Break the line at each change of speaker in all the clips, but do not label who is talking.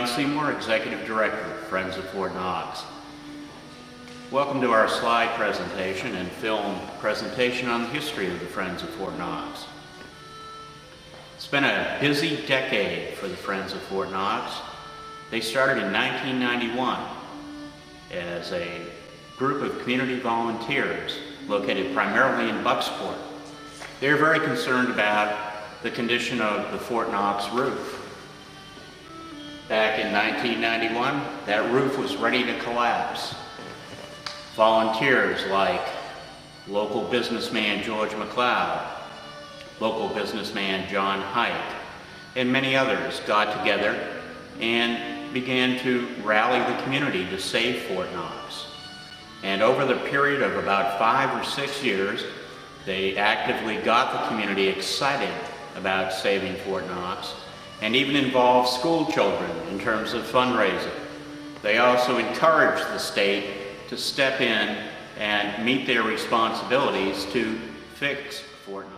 Leon Symour Executive Director, Friends of Fort Knox. Welcome to our slide presentation and film presentation on the history of the Friends of Fort Knox. It's been a busy decade for the Friends of Fort Knox. They started in 1991 as a group of community volunteers located primarily in Bucksport. They're very concerned about the condition of the Fort Knox roof. Back in 1991, that roof was ready to collapse. Volunteers like local businessman George McLeod, local businessman John Hike, and many others got together and began to rally the community to save Fort Knox. And over the period of about 5 or 6 years, they actively got the community excited about saving Fort Knox and even involved school children in terms of fundraising. They also encouraged the state to step in and meet their responsibilities to fix Fort Knox.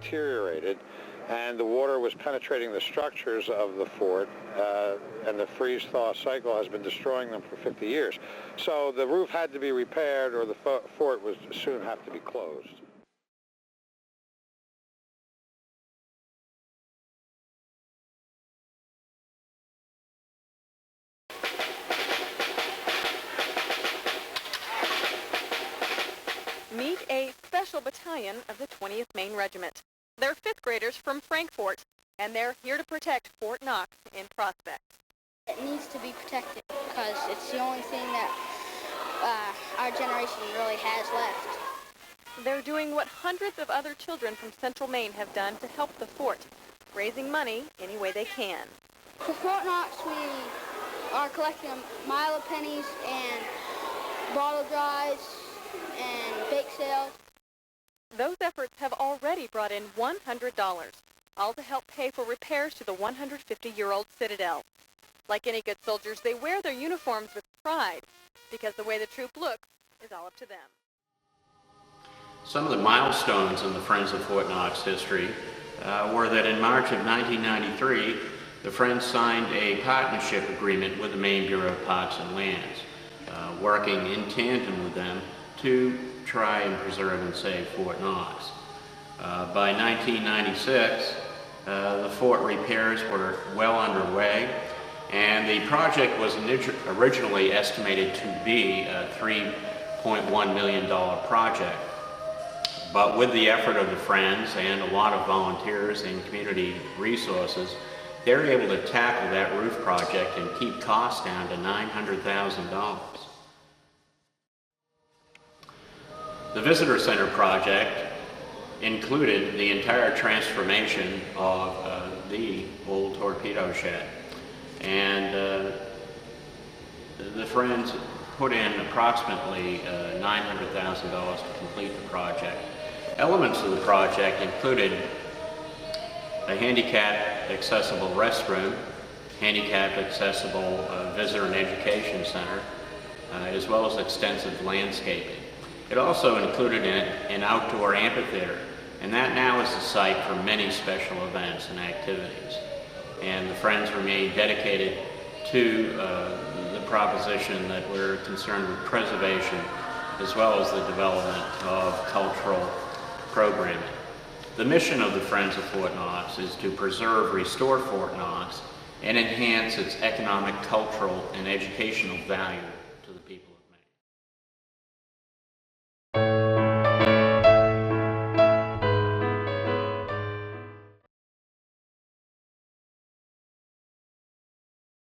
Deteriorated, and the water was penetrating the structures of the fort, and the freeze-thaw cycle has been destroying them for 50 years. So the roof had to be repaired, or the fort would soon have to be closed.
Meet a special battalion of the 20th Maine Regiment. They're 5th graders from Frankfort, and they're here to protect Fort Knox in Prospect.
It needs to be protected because it's the only thing that our generation really has left.
They're doing what hundreds of other children from Central Maine have done to help the fort, raising money any way they can.
For Fort Knox, we are collecting a mile of pennies and bottle drives and bake sales.
Those efforts have already brought in $100, all to help pay for repairs to the 150-year-old Citadel. Like any good soldiers, they wear their uniforms with pride because the way the troop looks is all up to them.
Some of the milestones in the Friends of Fort Knox history were that in March of 1993, the Friends signed a partnership agreement with the Maine Bureau of Parks and Lands, working in tandem with them to try and preserve and save Fort Knox. By 1996, the fort repairs were well underway, and the project was originally estimated to be a $3.1 million project. But with the effort of the Friends and a lot of volunteers and community resources, they were able to tackle that roof project and keep costs down to $900,000. The Visitor Center project included the entire transformation of the old torpedo shed. And the Friends put in approximately $900,000 to complete the project. Elements of the project included a handicapped accessible restroom, handicapped accessible visitor and education center, as well as extensive landscaping. It also included an outdoor amphitheater, and that now is the site for many special events and activities. And the Friends remain dedicated to the proposition that we're concerned with preservation as well as the development of cultural programming. The mission of the Friends of Fort Knox is to preserve, restore Fort Knox, and enhance its economic, cultural, and educational value.